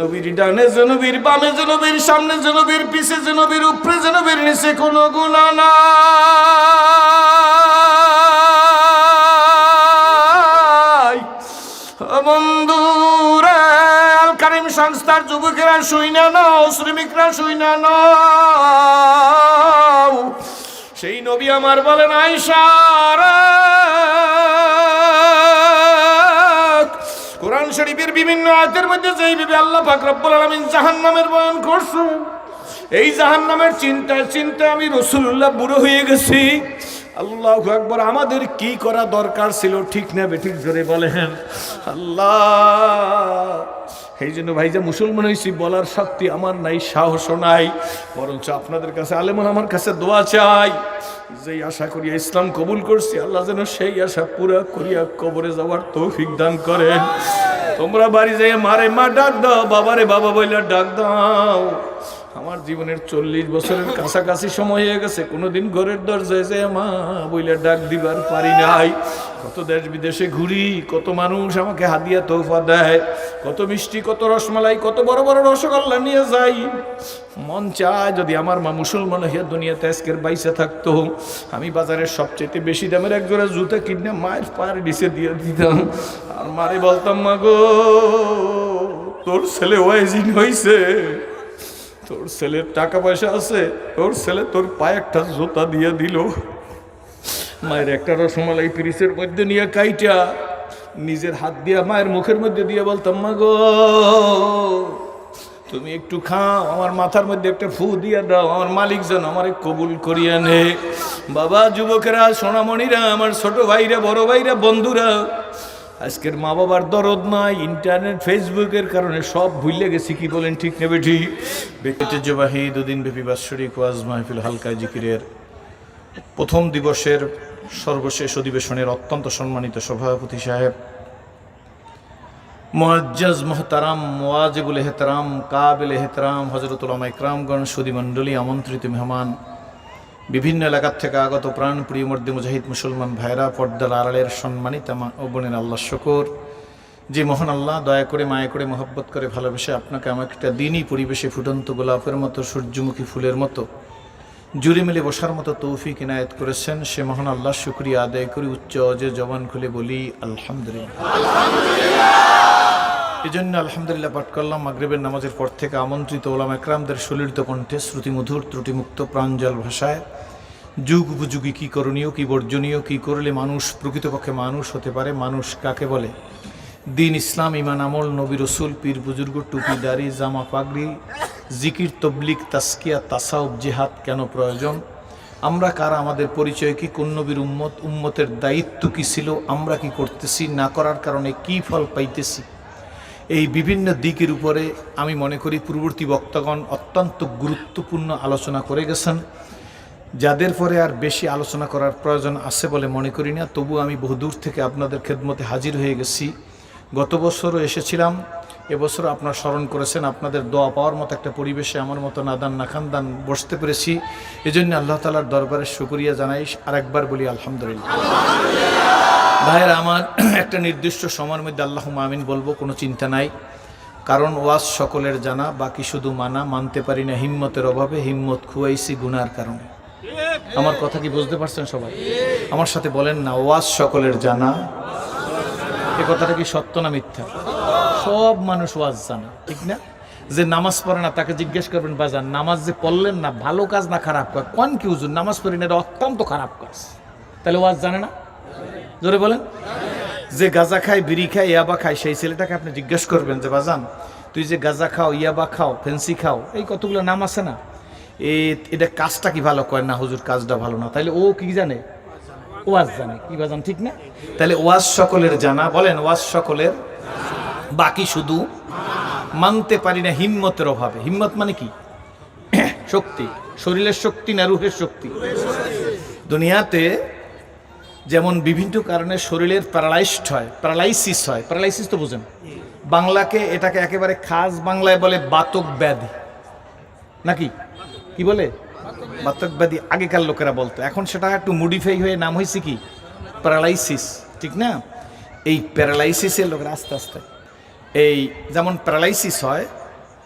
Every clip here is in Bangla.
নবীর ডানে যে নবীর বামে যে নবীর সামনে যে নবীর পিছে যে নবীর উপরে যে নবীর নিচে কোনো গুনাহ নাই। বন্ধুরা, আল কারিম সংস্থার যুবকেরা শুইনা নাও, শ্রমিকরা শুইনা নাও, সেই নবী আমার বলেন আয়েশা কোরআন শরীফের বিভিন্ন আয়াতের মধ্যে যেইভাবে আল্লাহ পাক রব্বুল আলামিন জাহান্নামের বয়ান করছেন, এই জাহান্নামের চিন্তায় চিন্তায় আমি রাসূলুল্লাহ বুড়ো হয়ে গেছি। আল্লাহু আকবার। আমাদের কি করা দরকার ছিল, ঠিক না বেঠিক জোরে বলেন? আল্লাহ, এই জন্য ভাই যে মুসলমান হয়েছি বলার শক্তি আমার নাই, সাহসও নাই, বরঞ্চ আপনাদের কাছে আলেমন আমার কাছে দোয়া চাই, যেই আশা করিয়া ইসলাম কবুল করছি আল্লাহ যেন সেই আশা পুরা করিয়া কবরে যাওয়ার তৌফিক দান করেন। তোমরা বাড়ি যাই মারে মা ডাক দাও, বাবারে বাবা বইলা ডাক দাও। আমার জীবনের 40 বছরের কাছাকাছি সময় হয়ে গেছে, কোনোদিন ঘরের দরজায় যে মা বইলা ডাক দিবার পারি নাই। কত দেশ বিদেশে ঘুরি, কত মানুষ আমাকে হাদিয়া তোহফা দেয়, কত মিষ্টি, কত রসমালাই, কত বড় বড় রসগোল্লা নিয়ে যাই। মন চায় যদি আমার মা মুসলমান হইয়া দুনিয়াতে আজকের বাইসে থাকতো, আমি বাজারের সবচেয়ে বেশি দামের এক জোড়া জুতা কিনে মায়ের পায়ের নিচে দিয়ে দিতাম, আর মারে বলতাম মা গো তোর ছেলে ওয়াইজিন হইছে, তোর ছেলের টাকা পয়সা আছে, তোর ছেলে তোর পায়ে একটা জুতা দিয়ে দিল। মায়ের একটা রসমালাই পিরিসের মধ্যে নিয়ে কাইটা নিজের হাত দিয়া মায়ের মুখের মধ্যে দিয়ে বলতাম মা গো তুমি একটু খাও, আমার মাথার মধ্যে একটা ফু দিয়ে দাও, আমার মালিক যেন আমার কবুল করিয়া নে। বাবা, যুবকেরা, সোনামণিরা, আমার ছোট ভাইরা, বড় ভাইরা, বন্ধুরা, আজকের মা বাবার দরদ নাই, ইন্টারনেট ফেসবুকের কারণে সব ভুলে গেছি। কি বলেন, ঠিক নেবে ঠিক? ঐতিহ্যবাহী দুদিন ব্যাপী বাৎসরিক ওয়াজ মাহফিল হালকা জিকিরের প্রথম দিবসের সর্বশেষ অধিবেশনের অত্যন্ত সম্মানিত সভাপতি সাহেব, মুআজ্জাজ মুহতারাম মুওয়াজিবুল এহতারাম কাবিল এহতারাম হযরত উলামা ইকরামগণ, সুধী মণ্ডলী, আমন্ত্রিত মেহমান, বিভিন্ন এলাকার থেকে আগত প্রাণপ্রিয় মর্দে মুজাহিদ মুসলমান ভাইরা, পর্দার আড়ালের সম্মানিত মা ও বোনের, আল্লাহ শুকর যে মহান আল্লাহ দয়া করে মায়া করে মহব্বত করে ভালোবেসে আপনাকে আমার একটা দিনই পরিবেশে ফুটন্ত গোলাপের মতো, সূর্যমুখী ফুলের মতো জুড়ে মিলে বসার মতো তৌফিক ইনায়েত করেছেন, সে মহান আল্লাহ শুকরিয়া আদায় করি উচ্চ অজে জবান খুলে বলি আলহামদুলিল্লাহ। এই জন্য আলহামদুলিল্লাহ পাঠ করলাম। মাগরিবের নামাজের পর থেকে আমন্ত্রিত ওলামা একরামদের সুলিত কণ্ঠে শ্রুতিমধুর ত্রুটিমুক্ত প্রাঞ্জল ভাষায় যুগ উপযোগী কী করণীয়, কী বর্জনীয়, কী করলে মানুষ প্রকৃতপক্ষে মানুষ হতে পারে, মানুষ কাকে বলে, দিন, ইসলাম, ইমান, আমল, নবী রসুল, পীর বুজুর্গ, টুপি দাড়ি, জামা পাগড়ি, জিকির, তবলিগ, তাসকিয়া, তাসাউফ, জিহাদ কেন প্রয়োজন, আমরা কারা, আমাদের পরিচয় কি, কোন নবীর উম্মত, উম্মতের দায়িত্ব কী ছিল, আমরা কি করতেছি, না করার কারণে কি ফল পাইতেছি, এই বিভিন্ন দিকের উপরে আমি মনে করি পূর্ববর্তী বক্তাগণ অত্যন্ত গুরুত্বপূর্ণ আলোচনা করে গেছেন, যাদের পরে আর বেশি আলোচনা করার প্রয়োজন আছে বলে মনে করি না। তবু আমি বহুদূর থেকে আপনাদের খেদমতে হাজির হয়ে গেছি। গত বছরও এসেছিলাম, এবছর আপনারা স্মরণ করেছেন, আপনাদের দোয়া পাওয়ার মতো একটা পরিবেশে আমার মতো নাদান নাখানদান বসতে পেরেছি। এজন্য আল্লাহ তাআলার দরবারে শুকরিয়া জানাই। আরেকবার বলি আলহামদুলিল্লাহ। ভাইয়েরা আমার, একটা নির্দিষ্ট সময়ের মধ্যে আল্লাহুম্মা আমিন বলবো, কোনো চিন্তা নাই, কারণ ওয়াজ সকলের জানা, বাকি শুধু মানা। মানতে পারি না হিম্মতের অভাবে, হিম্মত খুয়াইছি গুনার কারণে। আমার কথা কি বুঝতে পারছেন সবাই? আমার সাথে বলেন না, ওয়াজ সকলের জানা। এ কথাটা কি সত্য না মিথ্যা? সব মানুষ ওয়াজ জানা, ঠিক না? যে নামাজ পড়ে না তাকে জিজ্ঞেস করবেন বাজান নামাজ যে পড়লেন না ভালো কাজ না খারাপ কাজ? কোন কি হুজুর নামাজ পড়ি না, এটা অত্যন্ত খারাপ কাজ। তাহলে ওয়াজ জানে না? জোরে বলেন। যে গাঁজা খায়, বিড়ি খায়, ইয়াবা খায়, সেই ছেলেটাকে আপনি জিজ্ঞেস করবেন যে বাজান তুই যে গাঁজা খাও, ইয়াবা খাও, ফেন্সি খাও, এই কতগুলো নাম আছে না, এটা কাজটা কি ভালো? কয় না হুজুর কাজটা ভালো না। তাইলে ও কি জানে? ওয়াজ জানে। কি বাজান, ঠিক না? তাহলে ওয়াজ সকলের জানা। বলেন ওয়াজ সকলের, বাকি শুধু মানতে পারি না হিম্মতের অভাবে। হিম্মত মানে কি? শক্তি, শরীরের শক্তি না রুহের শক্তি? দুনিয়াতে যেমন বিভিন্ন কারণে শরীরের প্যারালাইজড হয়, প্যারালাইসিস হয়। প্যারালাইসিস তো বুঝেন, বাংলাকে এটাকে একেবারে খাস বাংলায় বলে বাতক ব্যাধি, নাকি কি বলে? বাতক ব্যাধি আগেকার লোকেরা বলতো, এখন সেটা একটু মডিফাই হয়ে নাম হয়েছে কি প্যারালাইসিস, ঠিক না? এই প্যারালাইসিসের লোকেরা আস্তে আস্তে এই যেমন প্যারালাইসিস হয়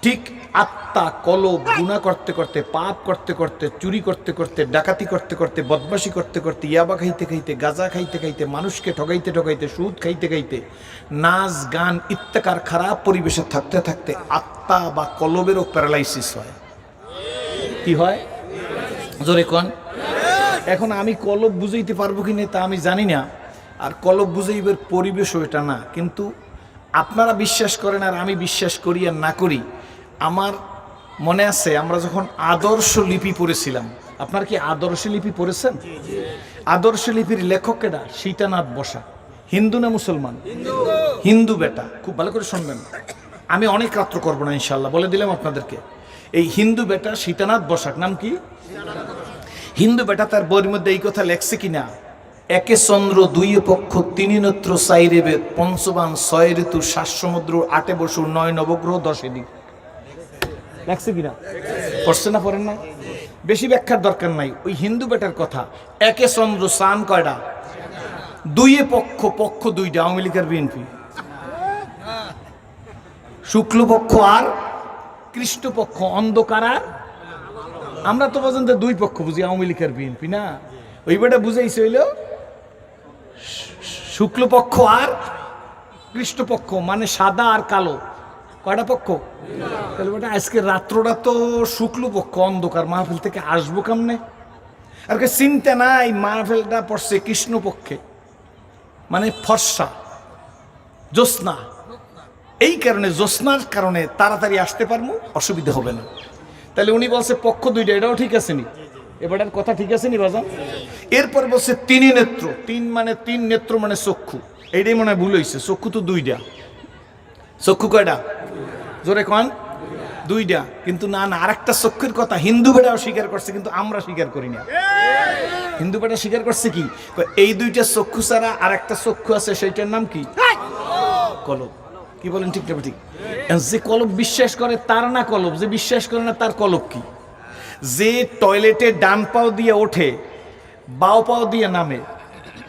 ঠিক আত্মা কলব গুনাহ করতে করতে, পাপ করতে করতে, চুরি করতে করতে, ডাকাতি করতে করতে, বদমাশি করতে করতে, ইয়াবা খাইতে খাইতে, গাঁজা খাইতে খাইতে, মানুষকে ঠগাইতে ঠগাইতে, সুদ খাইতে খাইতে, নাচ গান ইত্যাকার খারাপ পরিবেশে থাকতে থাকতে আত্মা বা কলবেরও প্যারালাইসিস হয়। কি হয় জোরে কোন? এখন আমি কলব বুঝাইতে পারবো কি না তা আমি জানি না, আর কলব বুঝাইবার পরিবেশও এটা না। কিন্তু আপনারা বিশ্বাস করেন আর আমি বিশ্বাস করি আর না করি, আমার মনে আছে আমরা যখন আদর্শ লিপি পড়েছিলাম, আপনারা কি আদর্শ লিপি পড়েছেন? আদর্শ লিপির লেখক কেডা? সীতানাথ বসাক। হিন্দু না মুসলমান? হিন্দু বেটা। খুব ভালো করে শুনবেন, আমি অনেক রাত্র করবো না ইনশাল্লাহ, বলে দিলাম আপনাদেরকে। এই হিন্দু বেটা সীতানাথ বসাক, নাম কি? হিন্দু বেটা তার বইয়ের মধ্যে এই কথা লেখছে কিনা, একে চন্দ্র দুইয়ে পক্ষ তিনি নত্র চাইরে বেদ পঞ্চবান ছয় ঋতু সাত সমুদ্র আটে বসু নয় নবগ্রহ দশে দিক, লেখছে কিনা? পড়ছে না পড়েন না? বেশি ব্যাখ্যার দরকার নাই, ওই হিন্দু বেটার কথা। একে চন্দ্র চান কয়টা? দুইয়ে পক্ষ, পক্ষ দুইটা, আওয়ামী লীগের বিএনপি। শুক্লপক্ষ আর কৃষ্ণপক্ষ, অন্ধকার আর, আমরা তো পর্যন্ত দুই পক্ষ বুঝি, আওয়ামী লীগের বিএনপি না। ওই বেটা বুঝাইছে হইল শুক্লপক্ষ আর কৃষ্ণপক্ষ, মানে সাদা আর কালো, কয়টা পক্ষ? তাহলে বেটা আজকে রাত্রটা তো শুক্লপক্ষ, অন্ধকার, মাহফিল থেকে আসবো কেমনে? আর চিন্তা নাই, মাহফিলটা পড়ছে কৃষ্ণপক্ষে, মানে ফর্সা জ্যোৎস্না। এই কারণে জ্যোৎস্নার কারণে তাড়াতাড়ি আসতে পারবো, অসুবিধা হবে না। তাহলে উনি বলছে পক্ষ দুইটা, এটাও ঠিক আছে নি? এবারের কথা ঠিক আছে নি বাজান? এরপর বলছে তিনি নেত্র, তিন মানে তিন, নেত্র মানে চক্ষু। এইটাই মনে হয় ভুল হয়েছে, চক্ষু তো দুইটা। চক্ষু কয়টা? জোরে কন? দুইটা। কিন্তু না না, আরেকটা চক্ষুর কথা হিন্দু বেটাও স্বীকার করছে, কিন্তু আমরা স্বীকার করি না। হিন্দু বেটা স্বীকার করছে কি, এই দুইটা চক্ষু ছাড়া আর একটা চক্ষু আছে, সেইটার নাম কি? কলব। কি বলেন ঠিক না ঠিক? যে কলব বিশ্বাস করে তার না কলব, যে বিশ্বাস করে না তার কলব কি? যে টয়লেটে ডান পাও দিয়ে ওঠে, বাও পাও দিয়ে নামে,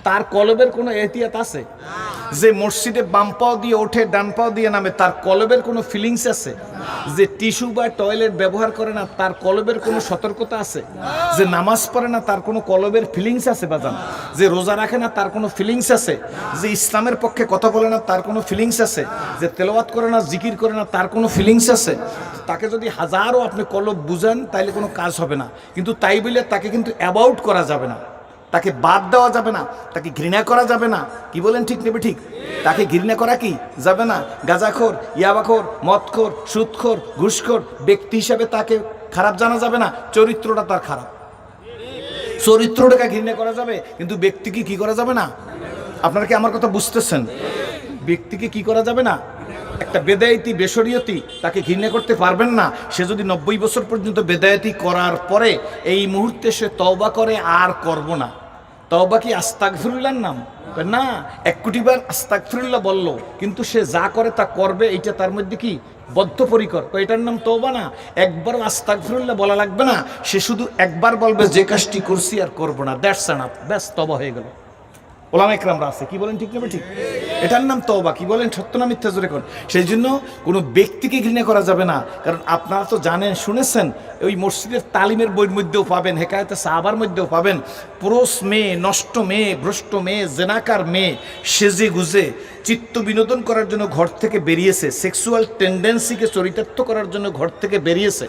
তার কলবের কোনো এহতিয়াত আছে? যে মসজিদে বাম পাও দিয়ে ওঠে, ডান পাও দিয়ে নামে, তার কলবের কোনো ফিলিংস আছে? যে টিস্যু বা টয়লেট ব্যবহার করে না, তার কলবের কোনো সতর্কতা আছে? যে নামাজ পড়ে না, তার কোনো কলবের ফিলিংস আছে বাজান? যে রোজা রাখে না, তার কোনো ফিলিংস আছে? যে ইসলামের পক্ষে কথা বলে না, তার কোনো ফিলিংস আছে? যে তেলাওয়াত করে না, জিকির করে না, তার কোনো ফিলিংস আছে? তাকে যদি হাজারও আপনি কলব বুঝান তাইলে কোনো কাজ হবে না। কিন্তু তাই বলে তাকে কিন্তু অ্যাবাউট করা যাবে না, তাকে বাদ দেওয়া যাবে না, তাকে ঘৃণা করা যাবে না। কি বলেন ঠিক নেবে ঠিক? তাকে ঘৃণা করা কি যাবে না? গাঁজাখোর, ইয়াবাখোর, মদখোর, সুদখোর, ঘুষখোর ব্যক্তি হিসাবে তাকে খারাপ জানা যাবে না, চরিত্রটা তার খারাপ, চরিত্রটাকে ঘৃণা করা যাবে, কিন্তু ব্যক্তিকে কি করা যাবে না? আপনারা কি আমার কথা বুঝতেছেন? ব্যক্তিকে কি করা যাবে না? একটা বেদায়েতি, বেশরিয়তি, তাকে ঘৃণা করতে পারবেন না। সে যদি 90 বছর পর্যন্ত বেদায়েতি করার পরে এই মুহূর্তে সে তওবা করে আর করব না, তওবা কি আস্তাগফিরুল্লাহর নাম? না, 1 কোটি বার আস্তাগফিরুল্লাহ বলল, কিন্তু সে যা করে তা করবে, এইটা তার মধ্যে কি বদ্ধপরিকর? এটার নাম তওবা না। একবার আস্তাগফিরুল্লাহ বলা লাগবে না, সে শুধু একবার বলবে যে কাজটি করছি আর করব না, দ্যাটস এনাফ, ব্যাস তওবা হয়ে গেল। ওলামা ইকরামরা আছে, কি বলেন ঠিক না ঠিক? এটার নাম তওবা। কি বলেন সত্য না মিথ্যা জোরে কোন? সেই জন্য কোনো ব্যক্তিকে ঘৃণা করা যাবে না। কারণ আপনারা তো জানেন, শুনেছেন, ওই মসজিদের তালিমের বইয়ের মধ্যেও পাবেন, হেকায়েতে সাহাবার মধ্যেও পাবেন, পুরুষ মেয়ে, নষ্ট মেয়ে, ভ্রষ্ট মেয়ে, জেনাকার মেয়ে সেজে গুজে চিত্ত বিনোদন করার জন্য ঘর থেকে বেরিয়েছে, সেক্সুয়াল টেন্ডেন্সিকে চরিতার্থ করার জন্য ঘর থেকে বেরিয়েছে।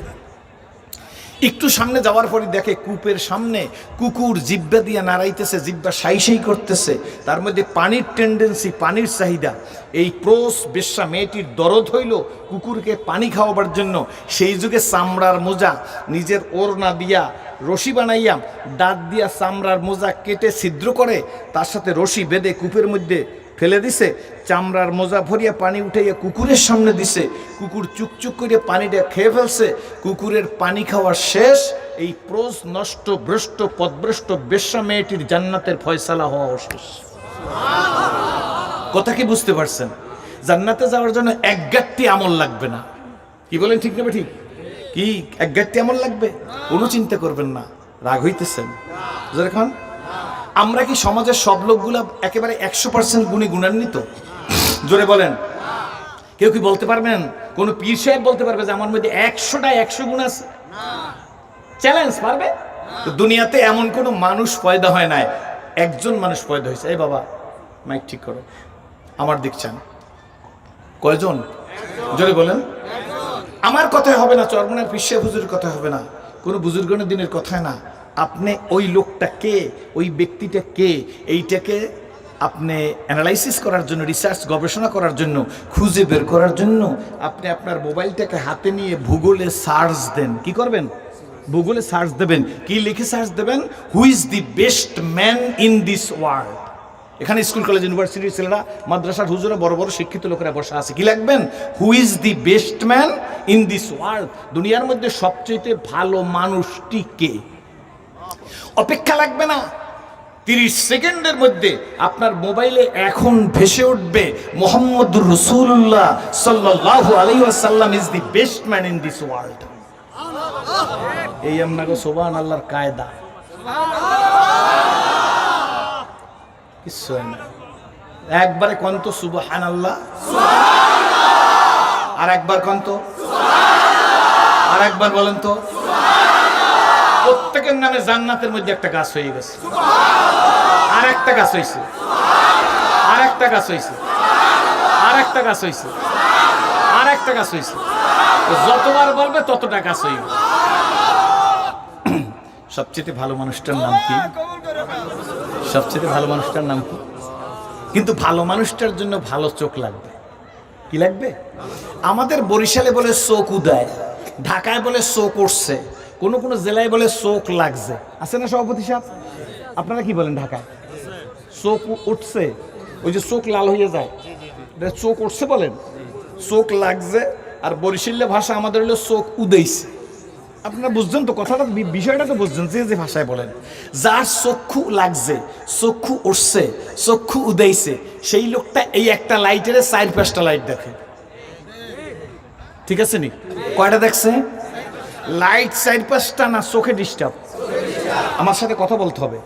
একটু সামনে যাওয়ার পরে দেখে কূপের সামনে কুকুর জিব্বা দিয়ে নাড়াইতেছে, জিব্বা সাই সাই করতেছে, তার মধ্যে পানির টেন্ডেন্সি, পানির চাহিদা। এই প্রোস বেশ্যা মেয়েটির দরদ হইল কুকুরকে পানি খাওয়াবার জন্য। সেই যুগে চামড়ার মোজা, নিজের ওড়না দিয়া রশি বানাইয়া দাঁত দিয়া চামড়ার মোজা কেটে ছিদ্র করে তার সাথে রশি বেঁধে কূপের মধ্যে ফেলে দিছে, চামড়ার মোজা ভরিয়া পানি উঠাইয়া কুকুরের সামনে দিছে, কুকুর চুকচুক করে পানিটা খেয়ে ফেলছে। কুকুরের পানি খাওয়া শেষ, এই প্রোজ নষ্ট, ভ্রষ্ট, পদভ্রষ্ট বেশ্যা মেয়েটির জান্নাতের ফয়সালা হওয়া শেষ। কথা কি বুঝতে পারছেন? জান্নাতে যাওয়ার জন্য এক গাঁটটি আমল লাগবে না। কি বলেন ঠিক না ঠিক? কি এক গাঁটটি আমল লাগবে? কোনো চিন্তা করবেন না। রাগ হইতেছেন যখন? আমরা কি সমাজের সব লোকগুলা একেবারে 100% গুণী গুণান্বিত? জোরে বলেন। কেউ কি বলতে পারবেন? কোন পীর সাহেব বলতে পারবে যে আমার মধ্যে 100টা 100 গুণ আছে? চ্যালেঞ্জ পারবে? তো দুনিয়াতে এমন কোন মানুষ পয়দা হয় নাই, একজন মানুষ পয়দা হয়েছে। এই বাবা মাইক ঠিক করো, আমার দিক চান। কয়জন? জোরে বলেন। আমার কথাই হবে না, চরমনার পীর সাহেব হুজুরের কথা হবে না, কোনো বুজুর্গনের দিনের কথায় না। আপনি ওই লোকটা কে, ওই ব্যক্তিটা কে, এইটাকে আপনি অ্যানালাইসিস করার জন্য, রিসার্চ গবেষণা করার জন্য, খুঁজে বের করার জন্য আপনি আপনার মোবাইলটাকে হাতে নিয়ে ভূগোলে সার্চ দেন। কি করবেন? ভূগোলে সার্চ দেবেন। কি লিখে সার্চ দেবেন? Who is the best man in this world. এখানে স্কুল কলেজ ইউনিভার্সিটির ছেলেরা, মাদ্রাসার হুজুরা, বড় বড় শিক্ষিত লোকেরা বসা আছে। কি লিখবেন? Who is the best man in this world. দুনিয়ার মধ্যে সবচেয়ে ভালো মানুষটি কে? অপেক্ষা লাগবে না, 30 সেকেন্ডের মধ্যে আপনার মোবাইলে এখন ভেসে উঠবে মুহাম্মদুর রাসূলুল্লাহ সাল্লাল্লাহু আলাইহি ওয়াসাল্লাম is the best man in this world. এই আপনাকে সুবহানাল্লাহর কায়দা। কিছু হয় না, একবারে কন্ত সুবহানাল্লাহ, আর একবার কন্ত, আর একবার বলেন তো। প্রত্যেকের নামে জান্নাতের মধ্যে একটা গাছ হয়ে গেছে, আর একটা গাছ হয়েছে, আর একটা গাছ হয়েছে, আর একটা গাছ হয়েছে, আর একটা গাছ হয়েছে। যতবার বলবে ততটা গাছ হইবে। সবচেয়ে ভালো মানুষটার নাম কি? সবচেয়ে ভালো মানুষটার নাম কি? কিন্তু ভালো মানুষটার জন্য ভালো চোখ লাগবে। কি লাগবে? আমাদের বরিশালে বলে চোখ উদায়, ঢাকায় বলে চোখ উঠছে, কোন কোন জেলায় বলে চোখ লাগছে। আছে না সভাপতি সাহেব? আপনারা কি বলেন? ঢাকায় চোখ উঠছে, ওই যে চোখ লাল হয়ে যায়, চোখ উঠছে বলেন, চোখ লাগছে। আর বরিশালের ভাষা আমাদের হলো চোখ উদাইছে। আপনারা বুঝছেন তো কথাটা, বিষয়টা তো বুঝছেন। যে যে ভাষায় বলেন, যার চক্ষু লাগছে, চক্ষু উঠছে, চক্ষু উদাইছে, সেই লোকটা এই একটা লাইটের 4-5টা লাইট দেখে। ঠিক আছে নি? কয়টা দেখছে? লাইট 4-5টা না চোখে ডিস্টার্ব? আমার সাথে কথা বলতে হবে।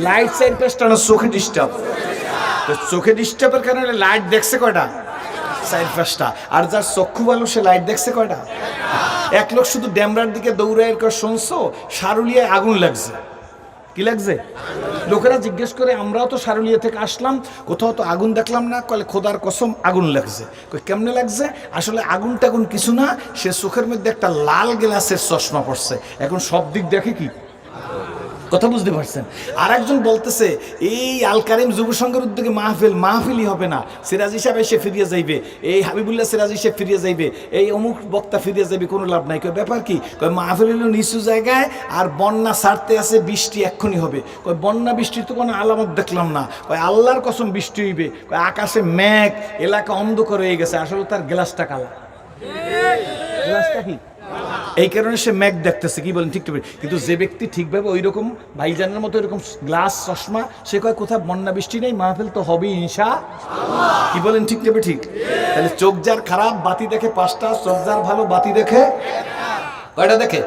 লাইট 4-5টা না চোখে ডিস্টার্ব? তো চোখে ডিস্টার্বের কারণে লাইট দেখছে কয়টা? 4-5টা। আর যার চক্ষু ভালো সে লাইট দেখছে কয়টা? এক লোক শুধু ড্যামরার দিকে দৌড়ায় শুনছো সারুলিয়ায় আগুন লাগছে। কি লাগছে? লোকেরা জিজ্ঞেস করে, আমরাও তো সারুলিয়া থেকে আসলাম, কোথাও তো আগুন দেখলাম না। কলে খোদার কসম আগুন লাগছে। কেমনে লাগছে? আসলে আগুন টাগুন কিছু না, সে চোখের মধ্যে একটা লাল গ্লাসের চশমা পড়ছে, এখন সব দিক দেখে। কি কথা বুঝতে পারছেন? আর একজন বলতেছে, এই আল কারিম যুব সংঘের উদ্যোগে মাহফিলই হবে না, সিরাজি সাহেব এসে ফিরিয়ে যাইবে, এই হাবিবুল্লাহ সিরাজি সাহেব ফিরিয়ে যাইবে, এই অমুক বক্তা ফিরিয়ে যাবে, কোনো লাভ নাই। ব্যাপার কি? মাহফিল হলো নিচু জায়গায়, আর বন্যা ছাড়তে আছে, বৃষ্টি এক্ষুনি হবে। বন্যা বৃষ্টির তো কোনো আলামত দেখলাম না। আল্লাহর কসম বৃষ্টি হইবে। আকাশে মেঘ, এলাকা অন্ধকার হয়ে গেছে, আসলে তার গ্লাসটা কালা। গ্লাসটা কি? এই কারণে সে মেঘ দেখতেছে। কি বলেন? ঠিক। কিন্তু যে ব্যক্তি ঠিকভাবে ওই রকম ভাইজানের মতো এরকম গ্লাস চশমা, সে কয় কোথাও বন্যা বৃষ্টি নেই, মাহফিল তো হবেই ইনশাআল্লাহ। কি বলেন? ঠিক তবে ঠিক। তাহলে চোখ যার খারাপ বাতি দেখে 5টা, চোখ যার ভালো বাতি দেখে কয়টা দেখে?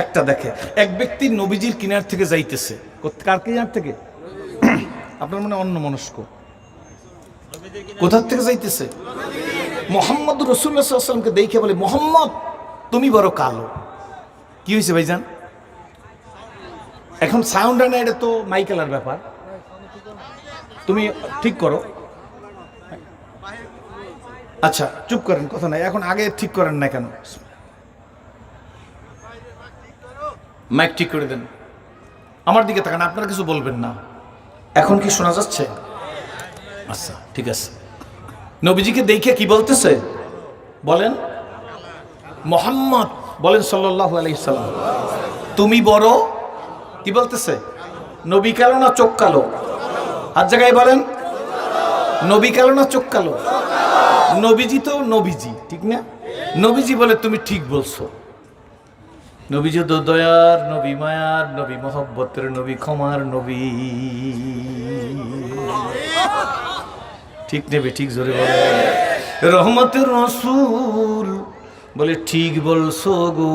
একটা দেখে। এক ব্যক্তি নবীজির কিনার থেকে যাইতেছে। কার কিনার থেকে? আপনার মনে অন্য মনস্ক। কোথার থেকে যাইতেছে? মুহাম্মদুর রাসূলুল্লাহ সাল্লাল্লাহু আলাইহি ওয়াসাল্লামকে দেখে বলে, মুহাম্মদ তুমি বড় কালো। কি হয়েছে ভাইজান? এখন সাউন্ড আনে, এটা তো মাইকেলার ব্যাপার, তুমি ঠিক করো। আচ্ছা চুপ করেন, কথা নাই। এখন আগে ঠিক করেন না কেন? মাইক ঠিক করে দেন, আমার দিকে তাকান, আপনারা কিছু বলবেন না। এখন কি শোনা যাচ্ছে? আচ্ছা ঠিক আছে। নবীজিকে দেখে কি বলতেছে বলেন? মুহাম্মদ বলেন সাল্লাল্লাহু আলাইহি সাল্লাম, তুমি বড়। কি বলতেছে? নবী কালো না চোখ কালো? আর জায়গায় বলেন, নবী কালো না চোখ কালো? নবীজি তো নবীজি, ঠিক না? নবীজি বলে তুমি ঠিক বলছো। নবীজি তো দয়ার নবী, মায়ার নবী, মহব্বতের নবী, ক্ষমার নবী। ঠিক নেবে? ঠিক জোরে বলে। রহমতের রাসূল বলে ঠিক বলছো গো।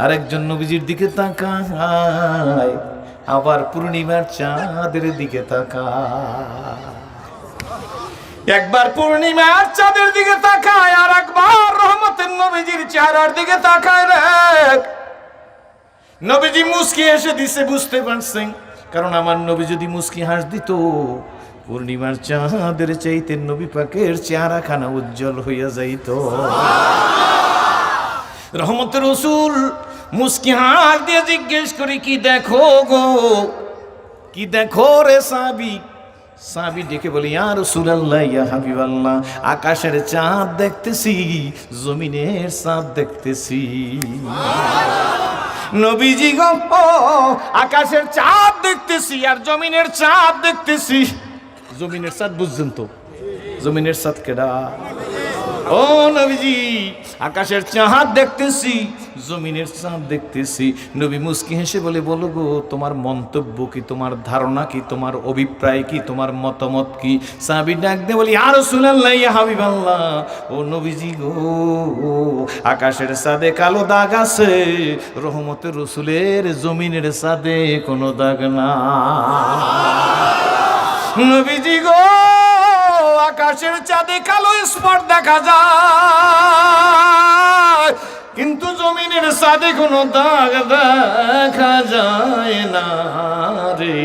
আরেকজন নবীজির দিকে তাকায়, আবার পূর্ণিমার চাঁদের দিকে তাকায়। একবার পূর্ণিমার চাঁদের দিকে তাকায়, আর একবার রহমতের নবীজির চেহারার দিকে তাকায় রে। নবীজি মুস্কি এসে দিছে, বুঝতে পারছেন, কারণ আমার নবী যদি মুস্কি হাস দিত, পূর্ণিমার চাঁদের চাইতে নবী পাকের চেহারা খানা উজ্জ্বল হইয়া যাইত। রহমতের রাসূল মুস্কি হাস দিয়ে জিজ্ঞেস করে, কি দেখো গো, কি দেখো রে সাহাবী? সাহাবী ডেকে বলি, ইয়া রাসূলুল্লাহ, ইয়া হাবিবাল্লাহ, আকাশের চাঁদ দেখতেছি, জমিনের চাঁদ দেখতেছি। নবীজি গো, আকাশের চাঁদ দেখতেছি আর জমিনের চাঁদ দেখতেছি। জমিনের চাঁদ বুঝছেন তো? জমিনের চাঁদ কেডা? ও নবীজি, আকাশের চাঁদ দেখতেছি, জমিনের চাঁদ দেখতেছি। নবী মুস্কি হেসে বলে, বলো গো, তোমার মন্তব্য কি, তোমার ধারণা কি, তোমার অভিপ্রায় কি, তোমার মতামত কি? সাহাবী ডাক দিয়ে বলি, ইয়া রাসূলুল্লাহ, ইয়া হাবিবাল্লাহ, ও নবীজি গো, আকাশের চাঁদে কালো দাগ আছে, রহমতের রাসূলের জমিনের চাঁদে কোনো দাগ না। নবীজি গো, আকাশের চাঁদে কালো স্পট দেখা যায়, কিন্তু জমিনের চাঁদে কোনো দাগ দেখা যায় না রে।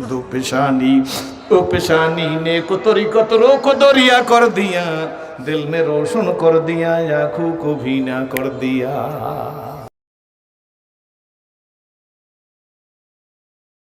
দো পেশানি ও পেশানি ने को तरीक़तों को दरिया कर दिया, दिल में रोशन कर दिया, आँखों को भी ना कर दिया।